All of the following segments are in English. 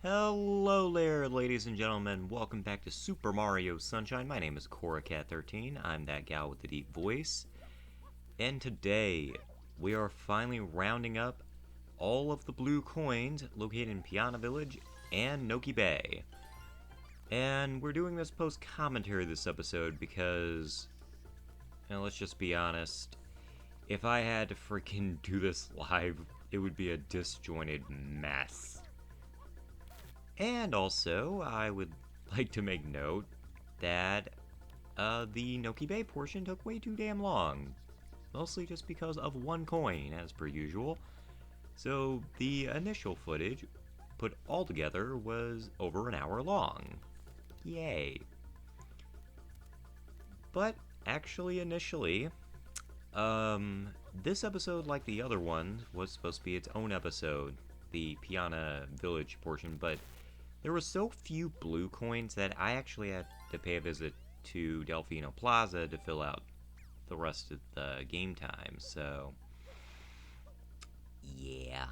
Hello there, ladies and gentlemen. Welcome back to Super Mario Sunshine. My name is CoraCat13. I'm that gal with the deep voice. And today, we are finally rounding up all of the blue coins located in Pianta Village and Noki Bay. And we're doing this post-commentary this episode because, let's just be honest, if I had to freaking do this live, it would be a disjointed mess. And also, I would like to make note that the Noki Bay portion took way too damn long. Mostly just because of one coin, as per usual. So the initial footage, put all together, was over an hour long. Yay. But actually, initially, this episode, like the other one, was supposed to be its own episode, the Pianta Village portion, but there were so few blue coins that I actually had to pay a visit to Delfino Plaza to fill out the rest of the game time, so yeah.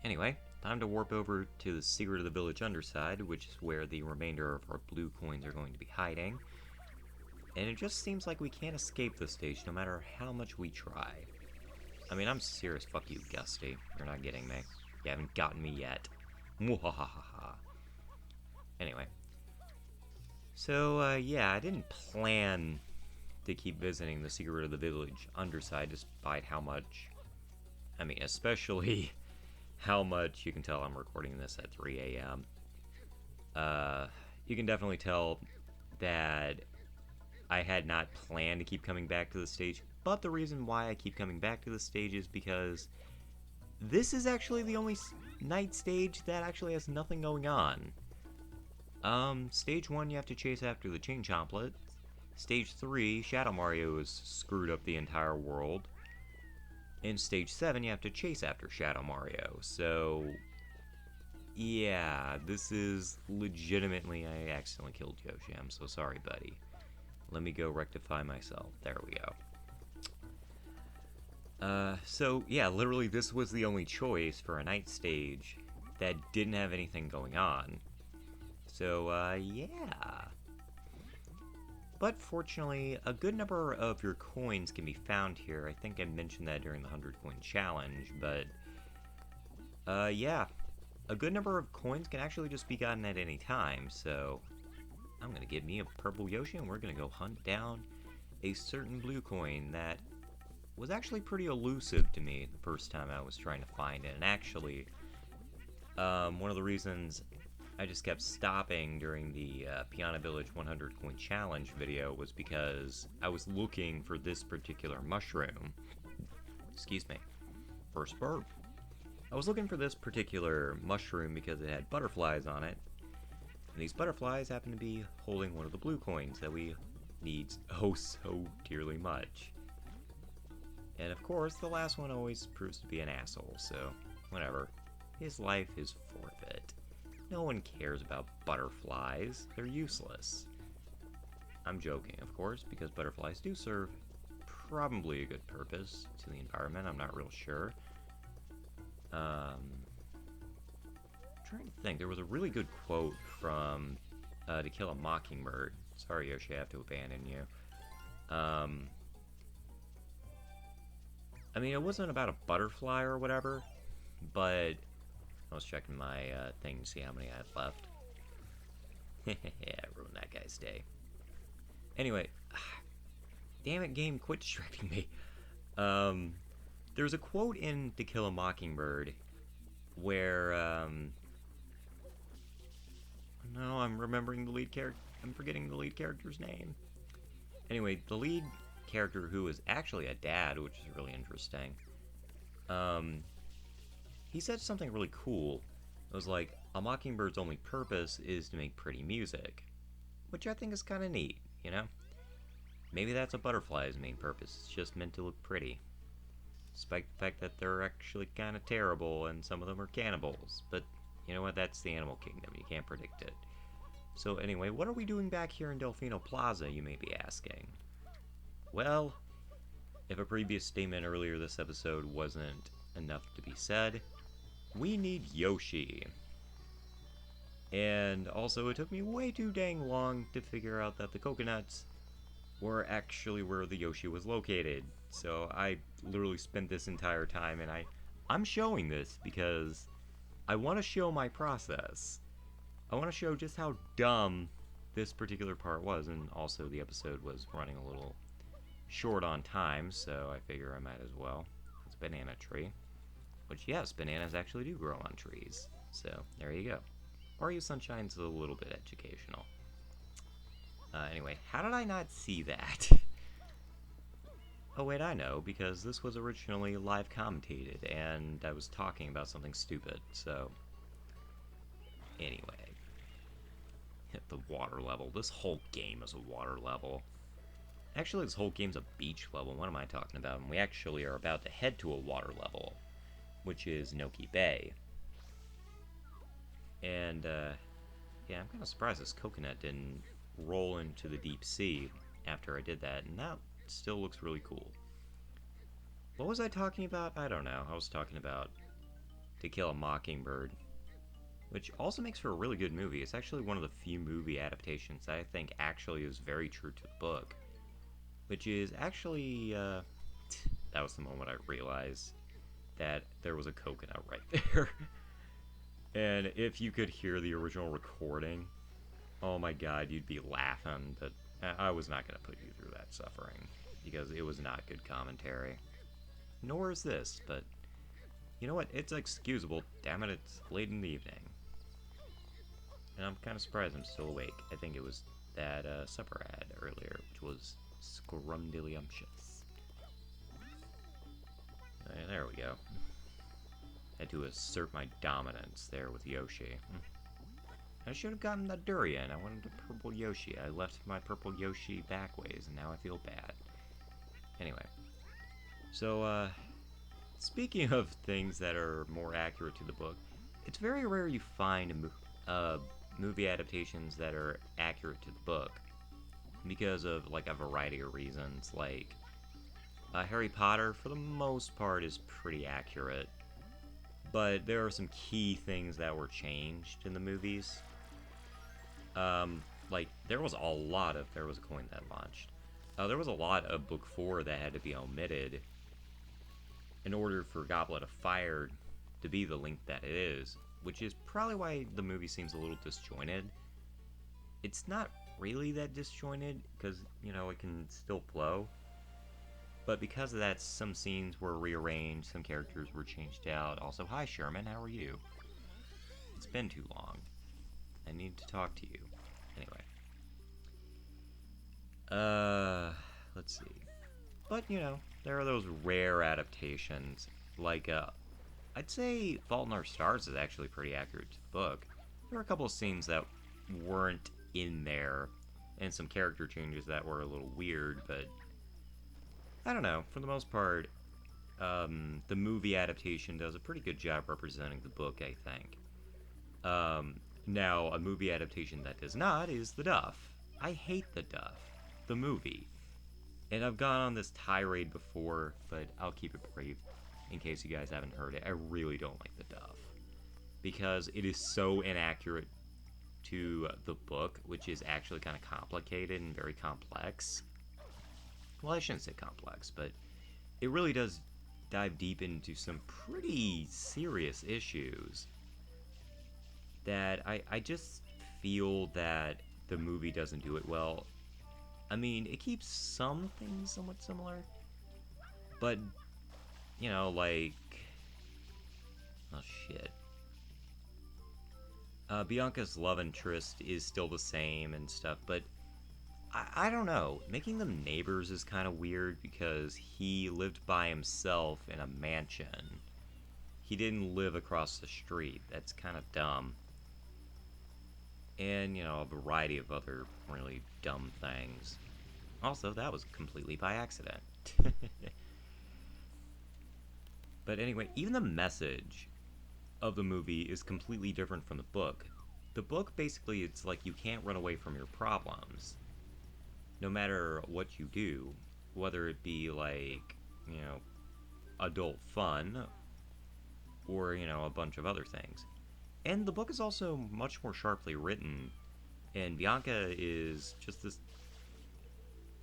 Anyway, time to warp over to the secret of the village Underside, which is where the remainder of our blue coins are going to be hiding. And it just seems like we can't escape this stage no matter how much we try. I mean, I'm serious. Fuck you, Gusty. You're not getting me. You haven't gotten me yet. Mwahahaha. Anyway. So, yeah, I didn't plan to keep visiting the secret of the village Underside despite how much... I mean, especially how much... You can tell I'm recording this at 3 a.m. You can definitely tell that I had not planned to keep coming back to the stage, but the reason why I keep coming back to the stage is because this is actually the only night stage that actually has nothing going on. Stage 1, you have to chase after the Chain Chomplets. Stage 3, Shadow Mario has screwed up the entire world. In Stage 7, you have to chase after Shadow Mario. So, yeah, this is legitimately, I accidentally killed Yoshi. I'm so sorry, buddy. Let me go rectify myself. There we go. So, yeah, literally this was the only choice for a night stage that didn't have anything going on. So, yeah. But fortunately, a good number of your coins can be found here. I think I mentioned that during the 100 coin challenge, but, yeah. A good number of coins can actually just be gotten at any time, so I'm gonna give me a purple Yoshi and we're gonna go hunt down a certain blue coin that was actually pretty elusive to me the first time I was trying to find it. And actually, one of the reasons I just kept stopping during the Pianta Village 100 coin challenge video was because I was looking for this particular mushroom. Excuse me. First burp. I was looking for this particular mushroom because it had butterflies on it. And these butterflies happen to be holding one of the blue coins that we need oh so dearly much. And of course, the last one always proves to be an asshole, so whatever. His life is forfeit. No one cares about butterflies. They're useless. I'm joking, of course, because butterflies do serve probably a good purpose to the environment. I'm not real sure. I'm trying to think. There was a really good quote from To Kill a Mockingbird. Sorry, Yoshi, I have to abandon you. I mean, it wasn't about a butterfly or whatever, but I was checking my thing to see how many I had left. Yeah, I ruined that guy's day. Anyway, damn it, game, quit distracting me. There's a quote in To Kill a Mockingbird where, no, I'm remembering the lead character. I'm forgetting the lead character's name. Anyway, the lead character, who is actually a dad, which is really interesting, he said something really cool. It was like, a mockingbird's only purpose is to make pretty music. Which I think is kind of neat, you know? Maybe that's a butterfly's main purpose. It's just meant to look pretty. Despite the fact that they're actually kind of terrible and some of them are cannibals. But you know what? That's the animal kingdom. You can't predict it. So anyway, what are we doing back here in Delfino Plaza, you may be asking? Well, if a previous statement earlier this episode wasn't enough to be said, we need Yoshi. And also, it took me way too dang long to figure out that the coconuts were actually where the Yoshi was located. So I literally spent this entire time, and I'm showing this because I want to show my process. I want to show just how dumb this particular part was, and also the episode was running a little short on time, so I figure I might as well. It's a banana tree. Which, yes, bananas actually do grow on trees. So, there you go. Mario Sunshine's a little bit educational. Anyway, how did I not see that? Oh, wait, I know, because this was originally live commentated, and I was talking about something stupid, so... Anyway. Hit the water level. This whole game is a water level. Actually, this whole game's a beach level. What am I talking about? And we actually are about to head to a water level, which is Noki Bay. And, yeah, I'm kind of surprised this coconut didn't roll into the deep sea after I did that, and that still looks really cool. What was I talking about? I don't know. I was talking about To Kill a Mockingbird, which also makes for a really good movie. It's actually one of the few movie adaptations that I think actually is very true to the book, which is actually, that was the moment I realized that there was a coconut right there. And if you could hear the original recording, oh my god, you'd be laughing, but I was not going to put you through that suffering, because it was not good commentary. Nor is this, but you know what, it's excusable. Damn it, it's late in the evening. And I'm kind of surprised I'm still awake. I think it was that supper ad earlier, which was scrumdiddlyumptious. There we go. Had to assert my dominance there with Yoshi. I should have gotten the durian. I wanted a purple Yoshi. I left my purple Yoshi backways, and now I feel bad. Anyway. So, speaking of things that are more accurate to the book, it's very rare you find movie adaptations that are accurate to the book. Because of, like, a variety of reasons. Like, Harry Potter, for the most part, is pretty accurate. But there are some key things that were changed in the movies. Like, there was a coin that launched. There was a lot of Book 4 that had to be omitted in order for Goblet of Fire to be the link that it is, which is probably why the movie seems a little disjointed. It's not really that disjointed, because, you know, it can still flow. But because of that, some scenes were rearranged, some characters were changed out. Also, hi Sherman, how are you? It's been too long. I need to talk to you. Anyway. Let's see. But, you know, there are those rare adaptations. Like, I'd say Fault in Our Stars is actually pretty accurate to the book. There were a couple of scenes that weren't in there, and some character changes that were a little weird, but I don't know. For the most part, the movie adaptation does a pretty good job representing the book, I think. Now, a movie adaptation that does not is The Duff. I hate The Duff, the movie. And I've gone on this tirade before, but I'll keep it brief in case you guys haven't heard it. I really don't like The Duff, because it is so inaccurate to the book, which is actually kind of complicated and very complex. Well, I shouldn't say complex, but it really does dive deep into some pretty serious issues that I just feel that the movie doesn't do it well. I mean, it keeps some things somewhat similar, but, you know, like, oh shit. Bianca's love interest is still the same and stuff, but I don't know. Making them neighbors is kind of weird because he lived by himself in a mansion. He didn't live across the street. That's kind of dumb. And, you know, a variety of other really dumb things. Also, that was completely by accident. But anyway, even the message of the movie is completely different from the book. The book, basically, it's like you can't run away from your problems. No matter what you do, whether it be like, you know, adult fun, or, you know, a bunch of other things. And the book is also much more sharply written. And Bianca is just this.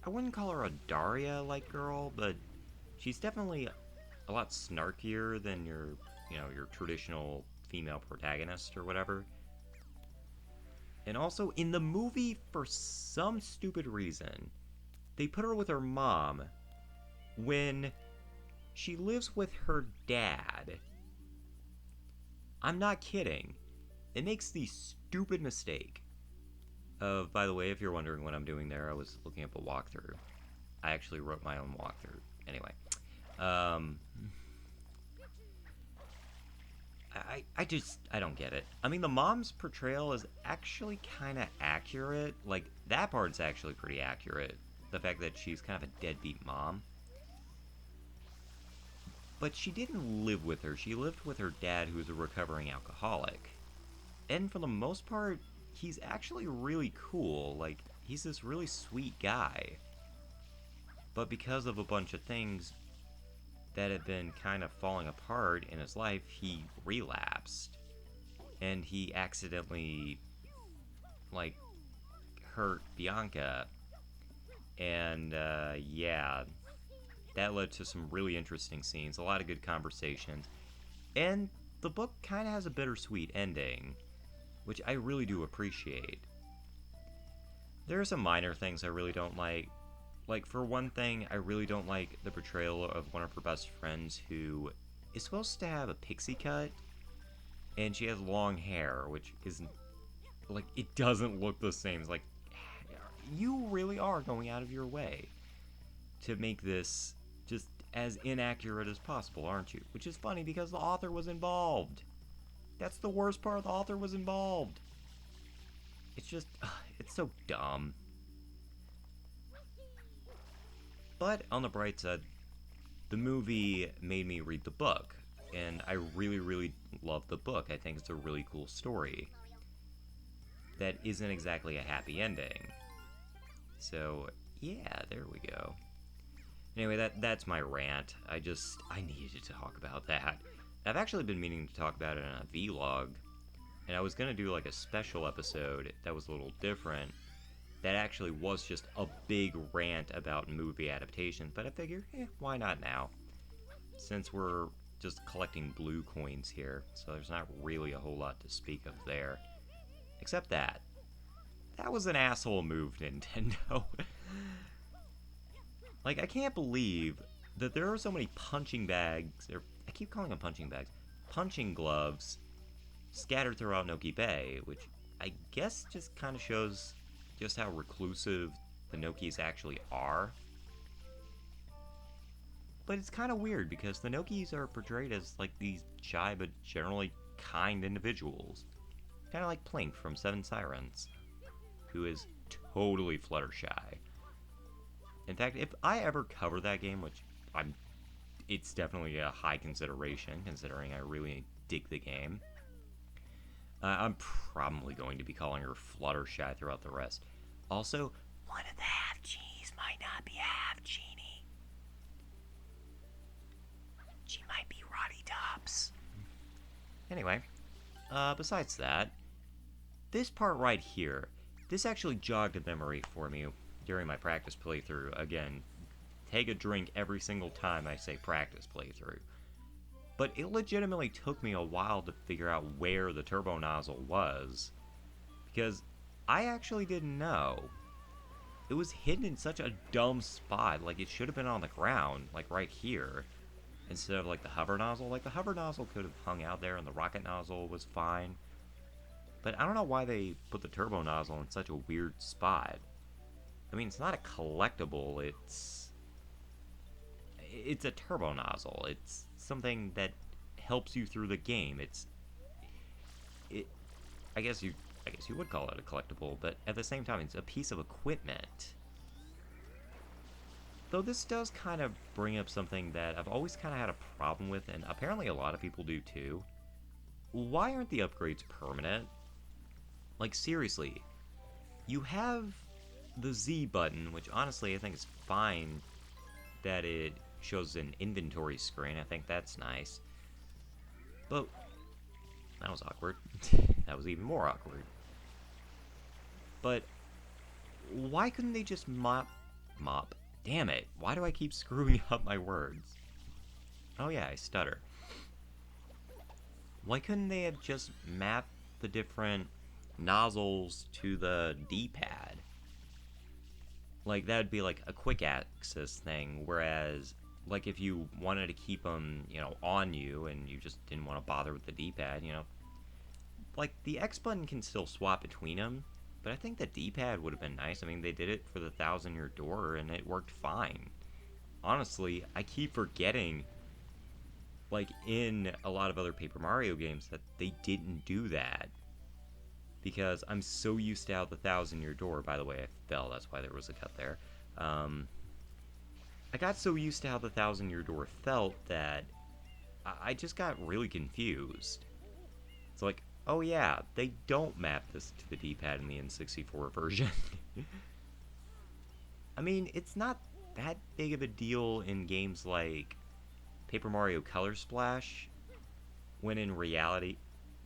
I wouldn't call her a Daria-like girl, but she's definitely a lot snarkier than your traditional female protagonist or whatever. And also, in the movie, for some stupid reason, they put her with her mom when she lives with her dad. I'm not kidding. It makes the stupid mistake of, by the way, if you're wondering what I'm doing there, I was looking up a walkthrough. I actually wrote my own walkthrough. Anyway. I don't get it. I mean, the mom's portrayal is actually kind of accurate. Like, that part's actually pretty accurate. The fact that she's kind of a deadbeat mom. But she didn't live with her. She lived with her dad, who was a recovering alcoholic. And for the most part, he's actually really cool. Like, he's this really sweet guy. But because of a bunch of things that had been kind of falling apart in his life, he relapsed. And he accidentally, like, hurt Bianca. And, yeah, that led to some really interesting scenes, a lot of good conversations. And the book kind of has a bittersweet ending, which I really do appreciate. There are some minor things I really don't like. Like, for one thing, I really don't like the portrayal of one of her best friends who is supposed to have a pixie cut, and she has long hair, which isn't, like, it doesn't look the same. It's like, you really are going out of your way to make this just as inaccurate as possible, aren't you? Which is funny because the author was involved. That's the worst part, the author was involved. It's just, it's so dumb. But on the bright side, the movie made me read the book, and I really, really love the book. I think it's a really cool story that isn't exactly a happy ending. So, yeah, there we go. Anyway, that's my rant. I needed to talk about that. I've actually been meaning to talk about it in a vlog, and I was going to do like a special episode that was a little different, that actually was just a big rant about movie adaptations, but I figured, why not now? Since we're just collecting blue coins here, so there's not really a whole lot to speak of there. Except that. That was an asshole move, Nintendo. Like, I can't believe that there are so many punching bags, or I keep calling them punching bags, punching gloves scattered throughout Noki Bay, which I guess just kind of shows just how reclusive the Nokis actually are. But it's kind of weird because the Nokis are portrayed as like these shy but generally kind individuals. Kind of like Plink from Seven Sirens, who is totally Fluttershy. In fact, if I ever cover that game, which it's definitely a high consideration considering I really dig the game, I'm probably going to be calling her Fluttershy throughout the rest. Also, one of the half-genies might not be a half-genie. She might be Roddy Dobbs. Anyway, besides that, this part right here, this actually jogged a memory for me during my practice playthrough. Again, take a drink every single time I say practice playthrough. But it legitimately took me a while to figure out where the turbo nozzle was, because I actually didn't know. It was hidden in such a dumb spot. Like, it should have been on the ground, like right here, instead of like the hover nozzle. Like, the hover nozzle could have hung out there and the rocket nozzle was fine. But I don't know why they put the turbo nozzle in such a weird spot. I mean, it's not a collectible, it's a turbo nozzle. It's something that helps you through the game. I guess you would call it a collectible, but at the same time, it's a piece of equipment. Though this does kind of bring up something that I've always kind of had a problem with, and apparently a lot of people do too. Why aren't the upgrades permanent? Like, seriously, you have the Z button, which honestly I think is fine that it shows an inventory screen. I think that's nice. But That was awkward. That was even more awkward. But why couldn't they just mop? Damn it. Why do I keep screwing up my words? Oh yeah, I stutter. Why couldn't they have just mapped the different nozzles to the D-pad? Like, that'd be like a quick access thing, whereas, like, if you wanted to keep them, you know, on you and you just didn't want to bother with the D-pad, you know, like, the X button can still swap between them, but I think the D-pad would have been nice. I mean, they did it for the 1,000-year door, and it worked fine. Honestly, I keep forgetting, like, in a lot of other Paper Mario games, that they didn't do that. Because I'm so used to how the 1,000-year door, by the way, I fell, that's why there was a cut there. I got so used to how the 1,000-year door felt that I just got really confused. It's like, oh yeah, they don't map this to the D-pad in the N64 version. I mean, it's not that big of a deal in games like Paper Mario Color Splash, when in reality,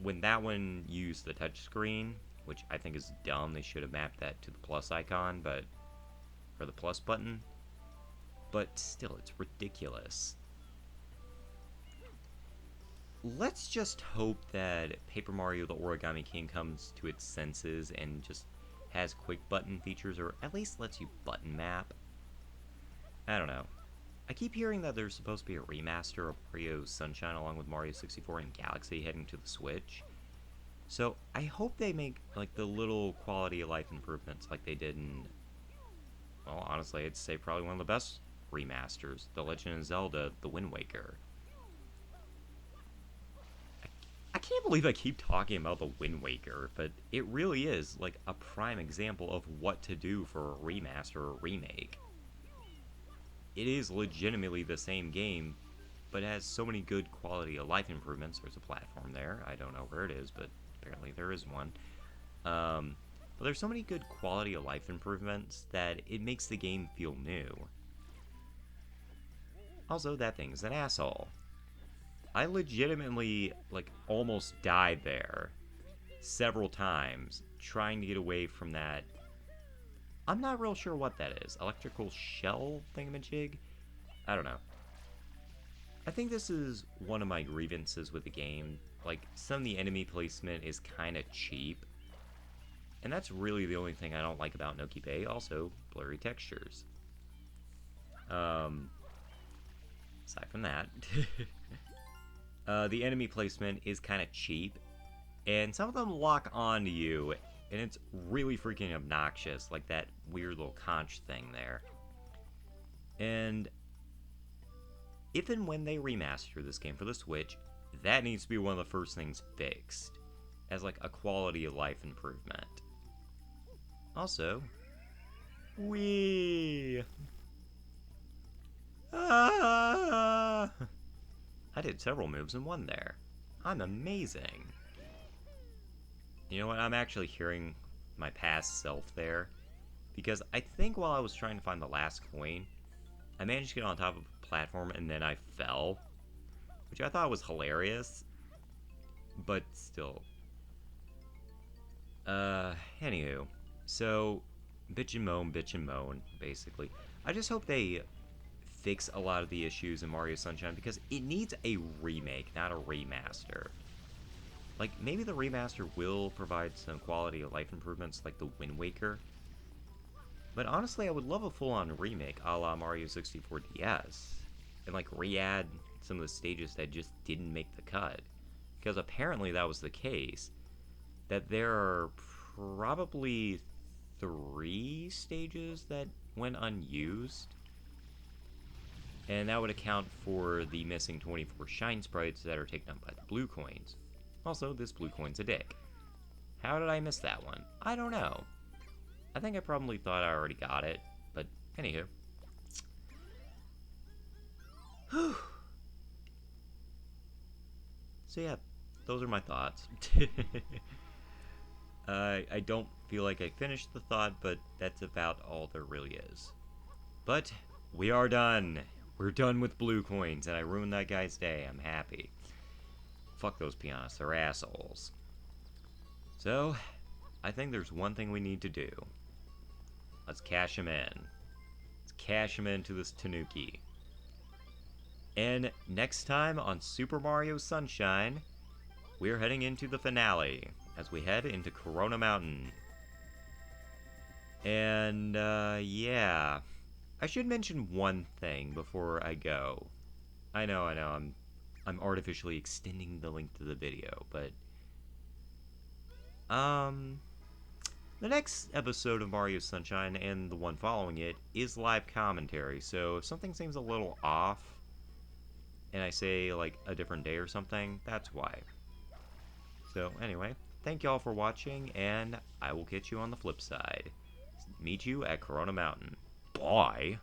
when that one used the touchscreen, which I think is dumb, they should have mapped that to the plus icon, or the plus button. But still, it's ridiculous. Let's just hope that Paper Mario the Origami King comes to its senses and just has quick button features, or at least lets you button map. I don't know. I keep hearing that there's supposed to be a remaster of Mario Sunshine along with Mario 64 and Galaxy heading to the Switch. So I hope they make like the little quality of life improvements like they did in, well, honestly, I'd say probably one of the best remasters, The Legend of Zelda: The Wind Waker. I can't believe I keep talking about The Wind Waker, but it really is like a prime example of what to do for a remaster or remake. It is legitimately the same game, but it has so many good quality of life improvements. There's a platform there. I don't know where it is, but apparently there is one. But there's so many good quality of life improvements that it makes the game feel new. Also, that thing's an asshole. I legitimately, like, almost died there several times trying to get away from that. I'm not real sure what that is. Electrical shell thingamajig? I don't know. I think this is one of my grievances with the game. Like, some of the enemy placement is kind of cheap. And that's really the only thing I don't like about Noki Bay. Also, blurry textures. Aside from that, the enemy placement is kind of cheap. And some of them lock onto you, and it's really freaking obnoxious, like that weird little conch thing there. And if and when they remaster this game for the Switch, that needs to be one of the first things fixed, as like a quality of life improvement. Also, I did several moves in one there. I'm amazing. You know what, I'm actually hearing my past self there, because I think while I was trying to find the last coin, I managed to get on top of a platform and then I fell, which I thought was hilarious, but still. Anywho, so, bitch and moan, basically. I just hope they fix a lot of the issues in Mario Sunshine, because it needs a remake, not a remaster. Like, maybe the remaster will provide some quality of life improvements like the Wind Waker. But honestly, I would love a full-on remake a la Mario 64 DS. And like, re-add some of the stages that just didn't make the cut. Because apparently that was the case. That there are probably 3 stages that went unused. And that would account for the missing 24 shine sprites that are taken up by the blue coins. Also, this blue coin's a dick. How did I miss that one? I don't know. I think I probably thought I already got it, but anywho. So yeah, those are my thoughts. I don't feel like I finished the thought, but that's about all there really is. But we are done. We're done with blue coins, and I ruined that guy's day. I'm happy. fuck those pianists, they're assholes. So, I think there's one thing we need to do. Let's cash him in. Let's cash him into this Tanuki. And next time on Super Mario Sunshine, we're heading into the finale as we head into Corona Mountain. And, yeah. I should mention one thing before I go. I know, I'm artificially extending the length of the video, but... The next episode of Mario Sunshine, and the one following it, is live commentary, so if something seems a little off, and I say, like, a different day or something, that's why. So, anyway, thank y'all for watching, and I will catch you on the flip side. Meet you at Corona Mountain. Bye!